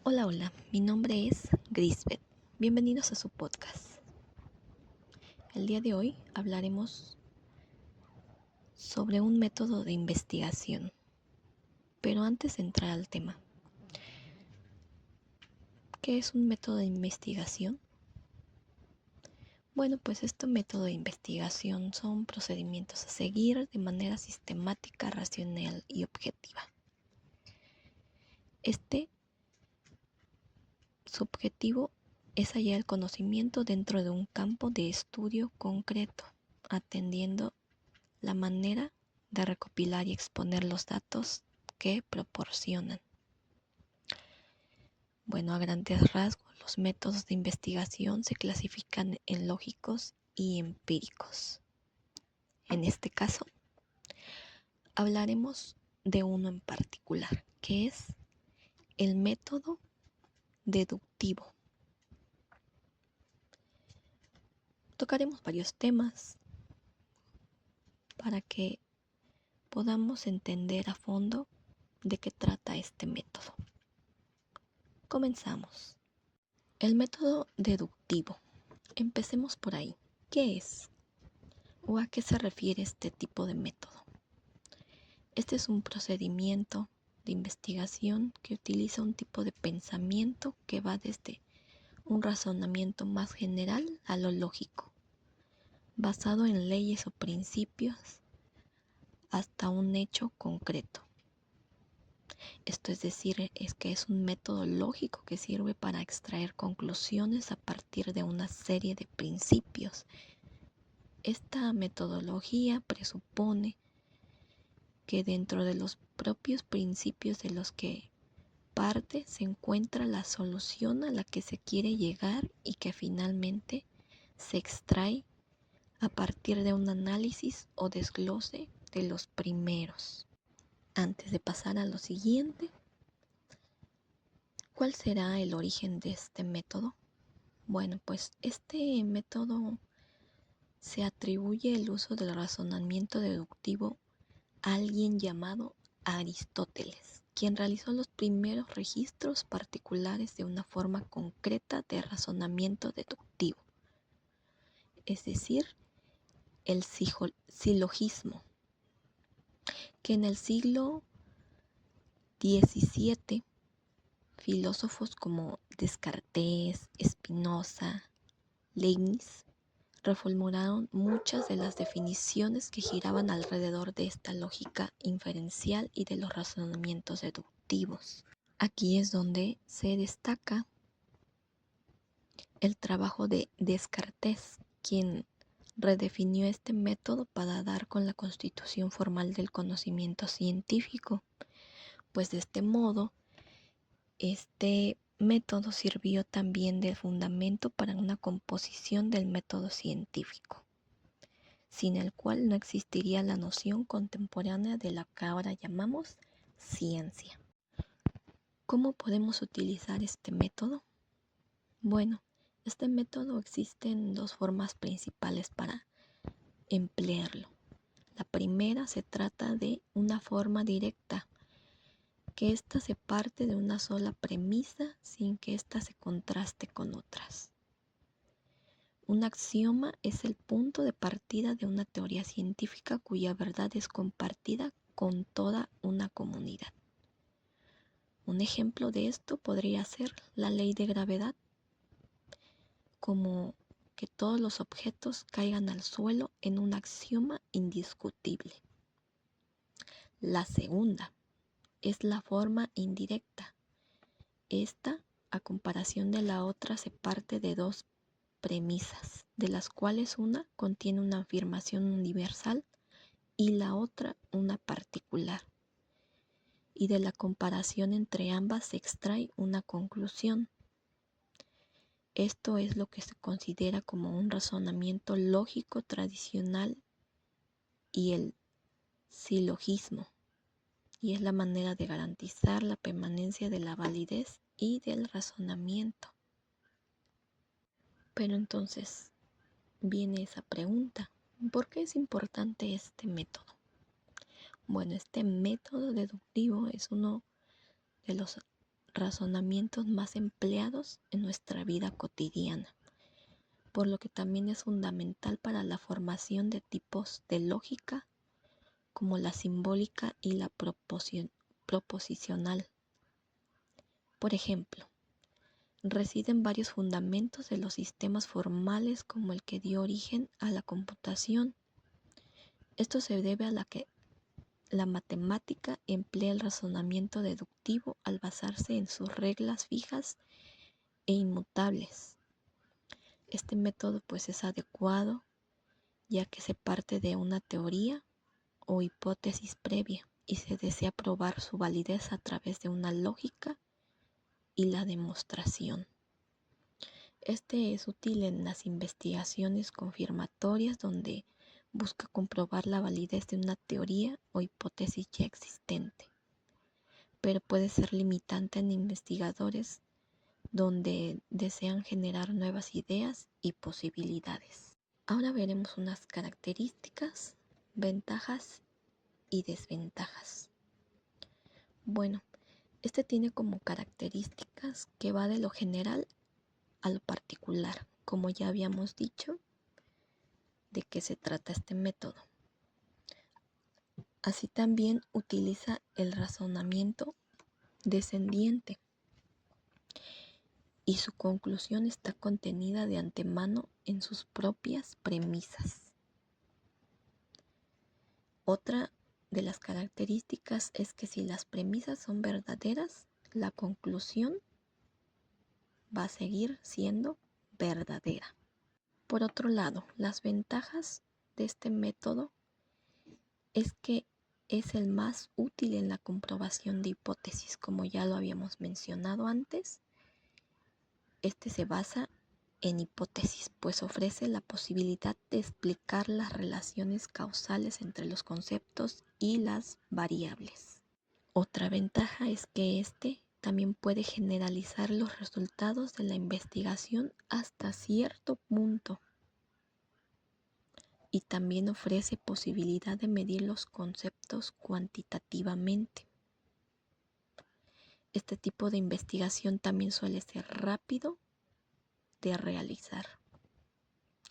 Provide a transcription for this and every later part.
Hola, hola, mi nombre es Grisbeth. Bienvenidos a su podcast. El día de hoy hablaremos sobre un método de investigación. Pero antes de entrar al tema, ¿qué es un método de investigación? Bueno, pues este método de investigación son procedimientos a seguir de manera sistemática, racional y objetiva. Su objetivo es hallar el conocimiento dentro de un campo de estudio concreto, atendiendo la manera de recopilar y exponer los datos que proporcionan. Bueno, a grandes rasgos, los métodos de investigación se clasifican en lógicos y empíricos. En este caso, hablaremos de uno en particular, que es el método deductivo. Tocaremos varios temas para que podamos entender a fondo de qué trata este método. Comenzamos. El método deductivo. Empecemos por ahí. ¿Qué es? ¿O a qué se refiere este tipo de método? Este es un procedimiento de investigación que utiliza un tipo de pensamiento que va desde un razonamiento más general a lo lógico, basado en leyes o principios, hasta un hecho concreto. Esto es decir, es que es un método lógico que sirve para extraer conclusiones a partir de una serie de principios. Esta metodología presupone que dentro de los propios principios de los que parte se encuentra la solución a la que se quiere llegar y que finalmente se extrae a partir de un análisis o desglose de los primeros. Antes de pasar a lo siguiente, ¿cuál será el origen de este método? Bueno, pues este método se atribuye el uso del razonamiento deductivo a alguien llamado Aristóteles, quien realizó los primeros registros particulares de una forma concreta de razonamiento deductivo, es decir, el silogismo, que en el siglo XVII filósofos como Descartes, Spinoza, Leibniz reformularon muchas de las definiciones que giraban alrededor de esta lógica inferencial y de los razonamientos deductivos. Aquí es donde se destaca el trabajo de Descartes, quien redefinió este método para dar con la constitución formal del conocimiento científico, pues de este modo, este método sirvió también de fundamento para una composición del método científico, sin el cual no existiría la noción contemporánea de la que ahora llamamos ciencia. ¿Cómo podemos utilizar este método? Bueno, este método existe en dos formas principales para emplearlo. La primera se trata de una forma directa, que ésta se parte de una sola premisa sin que ésta se contraste con otras. Un axioma es el punto de partida de una teoría científica cuya verdad es compartida con toda una comunidad. Un ejemplo de esto podría ser la ley de gravedad, como que todos los objetos caigan al suelo en un axioma indiscutible. La segunda es la forma indirecta. Esta, a comparación de la otra, se parte de dos premisas, de las cuales una contiene una afirmación universal y la otra una particular. Y de la comparación entre ambas se extrae una conclusión. Esto es lo que se considera como un razonamiento lógico tradicional y el silogismo, y es la manera de garantizar la permanencia de la validez y del razonamiento. Pero entonces viene esa pregunta, ¿por qué es importante este método? Bueno, este método deductivo es uno de los razonamientos más empleados en nuestra vida cotidiana, por lo que también es fundamental para la formación de tipos de lógica como la simbólica y la proposicional. Por ejemplo, residen varios fundamentos de los sistemas formales como el que dio origen a la computación. Esto se debe a que la matemática emplea el razonamiento deductivo al basarse en sus reglas fijas e inmutables. Este método pues es adecuado ya que se parte de una teoría o hipótesis previa y se desea probar su validez a través de una lógica y la demostración. Este es útil en las investigaciones confirmatorias donde busca comprobar la validez de una teoría o hipótesis ya existente, pero puede ser limitante en investigadores donde desean generar nuevas ideas y posibilidades. Ahora veremos unas características, ventajas y desventajas. Bueno, este tiene como características que va de lo general a lo particular, como ya habíamos dicho, de qué se trata este método. Así también utiliza el razonamiento descendiente y su conclusión está contenida de antemano en sus propias premisas. Otra de las características es que si las premisas son verdaderas, la conclusión va a seguir siendo verdadera. Por otro lado, las ventajas de este método es que es el más útil en la comprobación de hipótesis, como ya lo habíamos mencionado antes. Este se basa en hipótesis, pues ofrece la posibilidad de explicar las relaciones causales entre los conceptos y las variables. Otra ventaja es que este también puede generalizar los resultados de la investigación hasta cierto punto y también ofrece posibilidad de medir los conceptos cuantitativamente. Este tipo de investigación también suele ser rápido de realizar.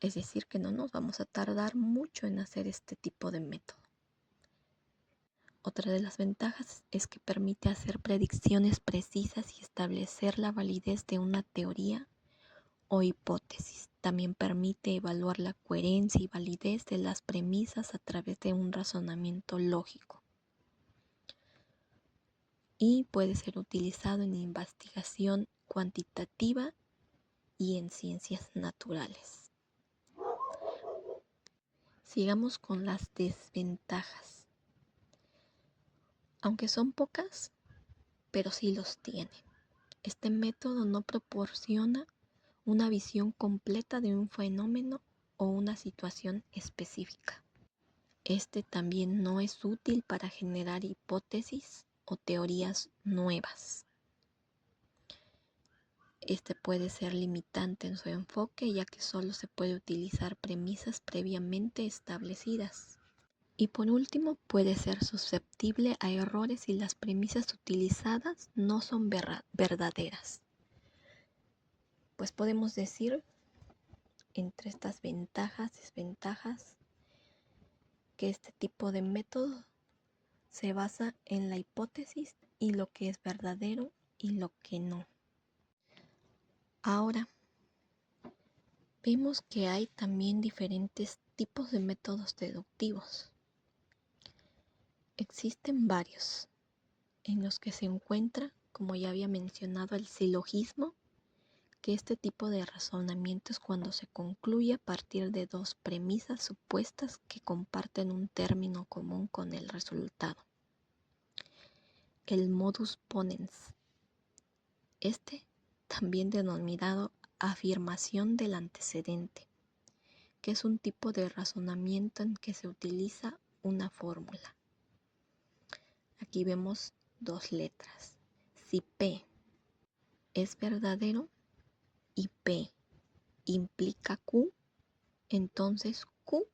Es decir, que no nos vamos a tardar mucho en hacer este tipo de método. Otra de las ventajas es que permite hacer predicciones precisas y establecer la validez de una teoría o hipótesis. También permite evaluar la coherencia y validez de las premisas a través de un razonamiento lógico. Y puede ser utilizado en investigación cuantitativa y en ciencias naturales. Sigamos con las desventajas. Aunque son pocas, pero sí los tiene. Este método no proporciona una visión completa de un fenómeno o una situación específica. Este también no es útil para generar hipótesis o teorías nuevas. Este puede ser limitante en su enfoque, ya que solo se puede utilizar premisas previamente establecidas. Y por último, puede ser susceptible a errores si las premisas utilizadas no son verdaderas. Pues podemos decir, entre estas ventajas y desventajas, que este tipo de método se basa en la hipótesis y lo que es verdadero y lo que no. Ahora, vemos que hay también diferentes tipos de métodos deductivos. Existen varios, en los que se encuentra, como ya había mencionado, el silogismo, que este tipo de razonamiento es cuando se concluye a partir de dos premisas supuestas que comparten un término común con el resultado. El modus ponens, este también denominado afirmación del antecedente, que es un tipo de razonamiento en que se utiliza una fórmula. Aquí vemos dos letras. Si P es verdadero y P implica Q, entonces Q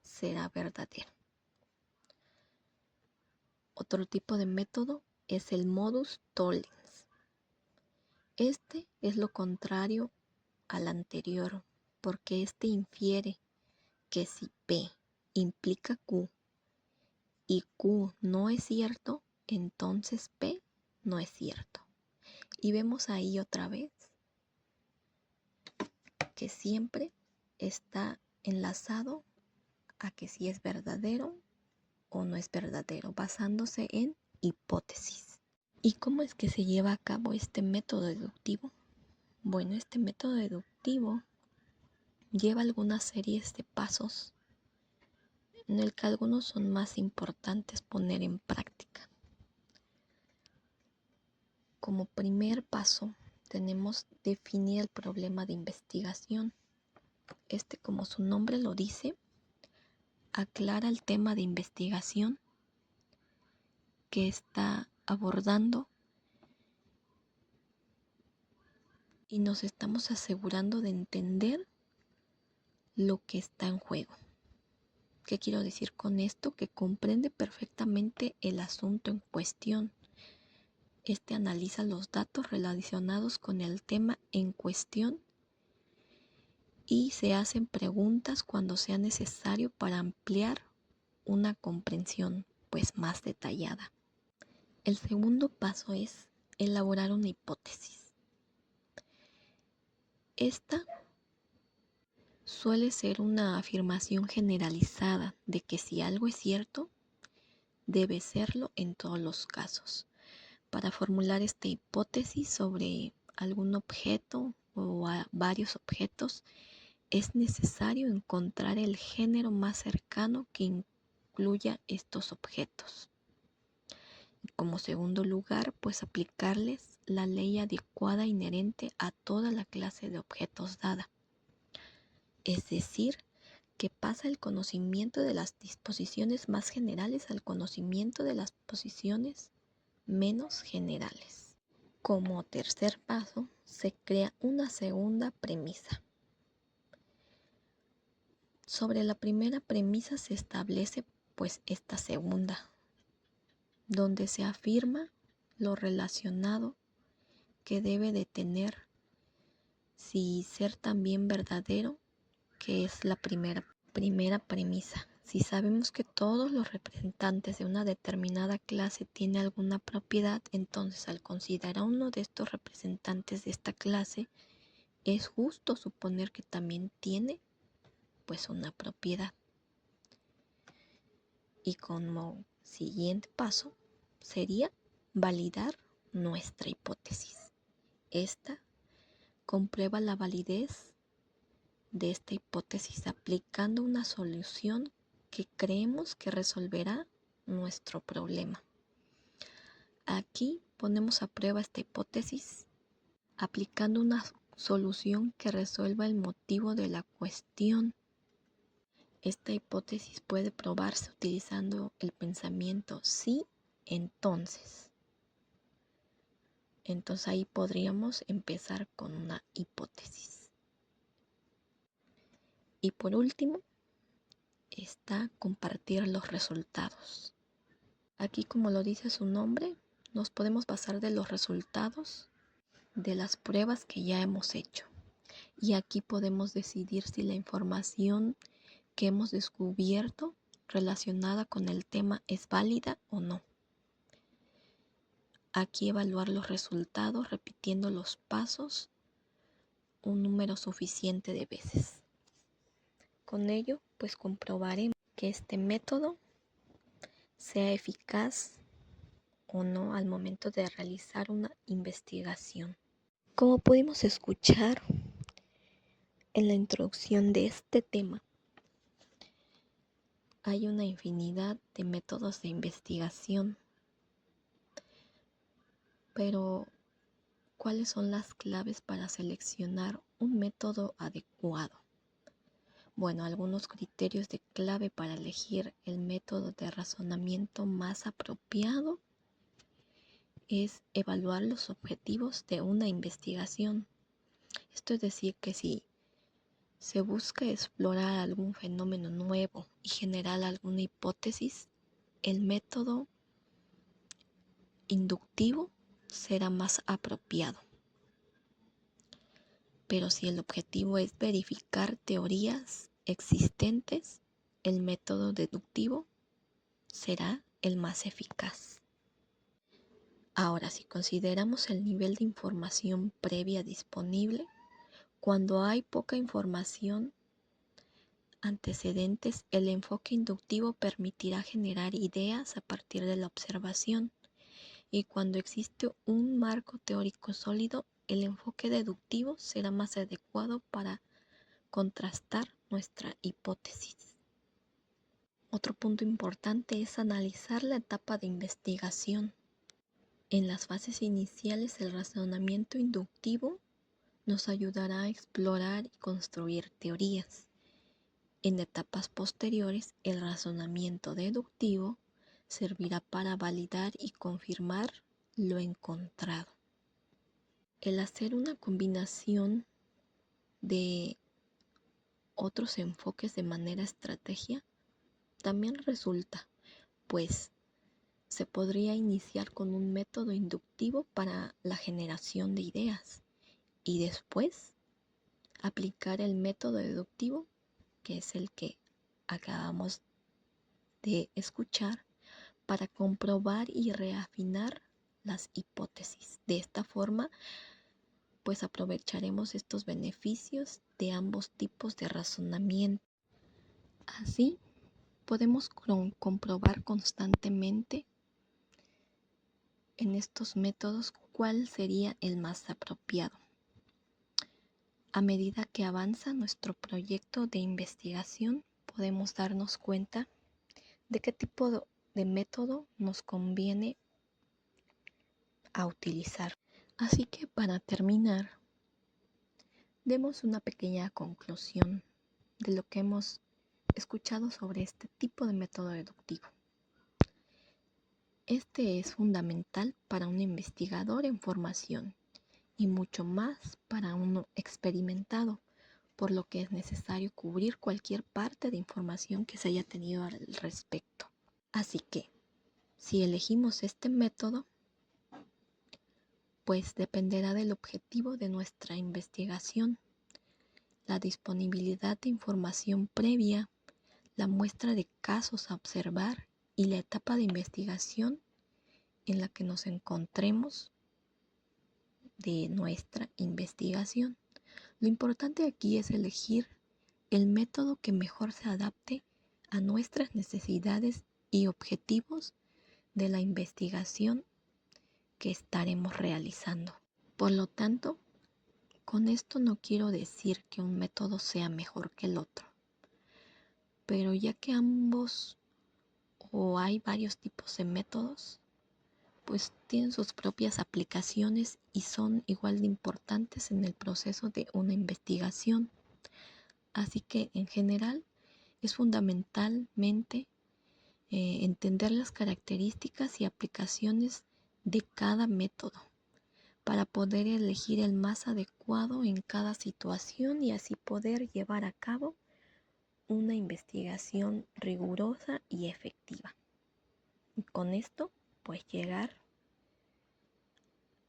será verdadero. Otro tipo de método es el modus tollens, Este es lo contrario al anterior, porque este infiere que si P implica Q y Q no es cierto, entonces P no es cierto. Y vemos ahí otra vez que siempre está enlazado a que si es verdadero o no es verdadero, basándose en hipótesis. ¿Y cómo es que se lleva a cabo este método deductivo? Bueno, este método deductivo lleva algunas series de pasos en el que algunos son más importantes poner en práctica. Como primer paso, tenemos definir el problema de investigación. Este, como su nombre lo dice, aclara el tema de investigación que está abordando y nos estamos asegurando de entender lo que está en juego. ¿Qué quiero decir con esto? Que comprende perfectamente el asunto en cuestión. Este analiza los datos relacionados con el tema en cuestión y se hacen preguntas cuando sea necesario para ampliar una comprensión pues más detallada. El segundo paso es elaborar una hipótesis. Esta suele ser una afirmación generalizada de que si algo es cierto, debe serlo en todos los casos. Para formular esta hipótesis sobre algún objeto o varios objetos, es necesario encontrar el género más cercano que incluya estos objetos. Y como segundo lugar, pues aplicarles la ley adecuada inherente a toda la clase de objetos dada. Es decir, que pasa el conocimiento de las disposiciones más generales al conocimiento de las posiciones menos generales. Como tercer paso, se crea una segunda premisa. Sobre la primera premisa se establece pues esta segunda, donde se afirma lo relacionado que debe de tener si ser también verdadero, que es la primera premisa. Si sabemos que todos los representantes de una determinada clase tienen alguna propiedad, entonces al considerar uno de estos representantes de esta clase, es justo suponer que también tiene pues una propiedad. Y como siguiente paso sería validar nuestra hipótesis. Esta comprueba la validez de esta hipótesis aplicando una solución que creemos que resolverá nuestro problema. Aquí ponemos a prueba esta hipótesis aplicando una solución que resuelva el motivo de la cuestión. Esta hipótesis puede probarse utilizando el pensamiento sí, entonces. Entonces ahí podríamos empezar con una hipótesis. Y por último está compartir los resultados. Aquí, como lo dice su nombre, nos podemos basar de los resultados de las pruebas que ya hemos hecho. Y aquí podemos decidir si la información que hemos descubierto relacionada con el tema es válida o no. Aquí evaluar los resultados repitiendo los pasos un número suficiente de veces. Con ello, pues comprobaremos que este método sea eficaz o no al momento de realizar una investigación. Como pudimos escuchar en la introducción de este tema, hay una infinidad de métodos de investigación, pero ¿cuáles son las claves para seleccionar un método adecuado? Bueno, algunos criterios de clave para elegir el método de razonamiento más apropiado es evaluar los objetivos de una investigación. Esto es decir, que si se busca explorar algún fenómeno nuevo y generar alguna hipótesis, el método inductivo será más apropiado. Pero si el objetivo es verificar teorías existentes, el método deductivo será el más eficaz. Ahora, si consideramos el nivel de información previa disponible, cuando hay poca información antecedentes, el enfoque inductivo permitirá generar ideas a partir de la observación, y cuando existe un marco teórico sólido, el enfoque deductivo será más adecuado para contrastar nuestra hipótesis. Otro punto importante es analizar la etapa de investigación. En las fases iniciales, el razonamiento inductivo nos ayudará a explorar y construir teorías. En etapas posteriores, el razonamiento deductivo servirá para validar y confirmar lo encontrado. El hacer una combinación de otros enfoques de manera estrategia también resulta, pues se podría iniciar con un método inductivo para la generación de ideas y después aplicar el método deductivo, que es el que acabamos de escuchar, para comprobar y reafinar las hipótesis. De esta forma, pues aprovecharemos estos beneficios de ambos tipos de razonamiento. Así, podemos comprobar constantemente en estos métodos cuál sería el más apropiado. A medida que avanza nuestro proyecto de investigación, podemos darnos cuenta de qué tipo de método nos conviene a utilizar. Así que para terminar, demos una pequeña conclusión de lo que hemos escuchado sobre este tipo de método deductivo. Este es fundamental para un investigador en formación y mucho más para uno experimentado, por lo que es necesario cubrir cualquier parte de información que se haya tenido al respecto. Así que, si elegimos este método, pues dependerá del objetivo de nuestra investigación, la disponibilidad de información previa, la muestra de casos a observar y la etapa de investigación en la que nos encontremos de nuestra investigación. Lo importante aquí es elegir el método que mejor se adapte a nuestras necesidades y objetivos de la investigación que estaremos realizando. Por lo tanto, con esto no quiero decir que un método sea mejor que el otro, pero ya que ambos o hay varios tipos de métodos, pues tienen sus propias aplicaciones y son igual de importantes en el proceso de una investigación. Así que en general es fundamentalmente entender las características y aplicaciones de cada método para poder elegir el más adecuado en cada situación y así poder llevar a cabo una investigación rigurosa y efectiva. Y con esto, pues llegar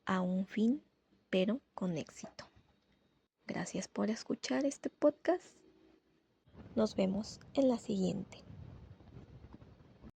a un fin, pero con éxito. Gracias por escuchar este podcast. Nos vemos en la siguiente.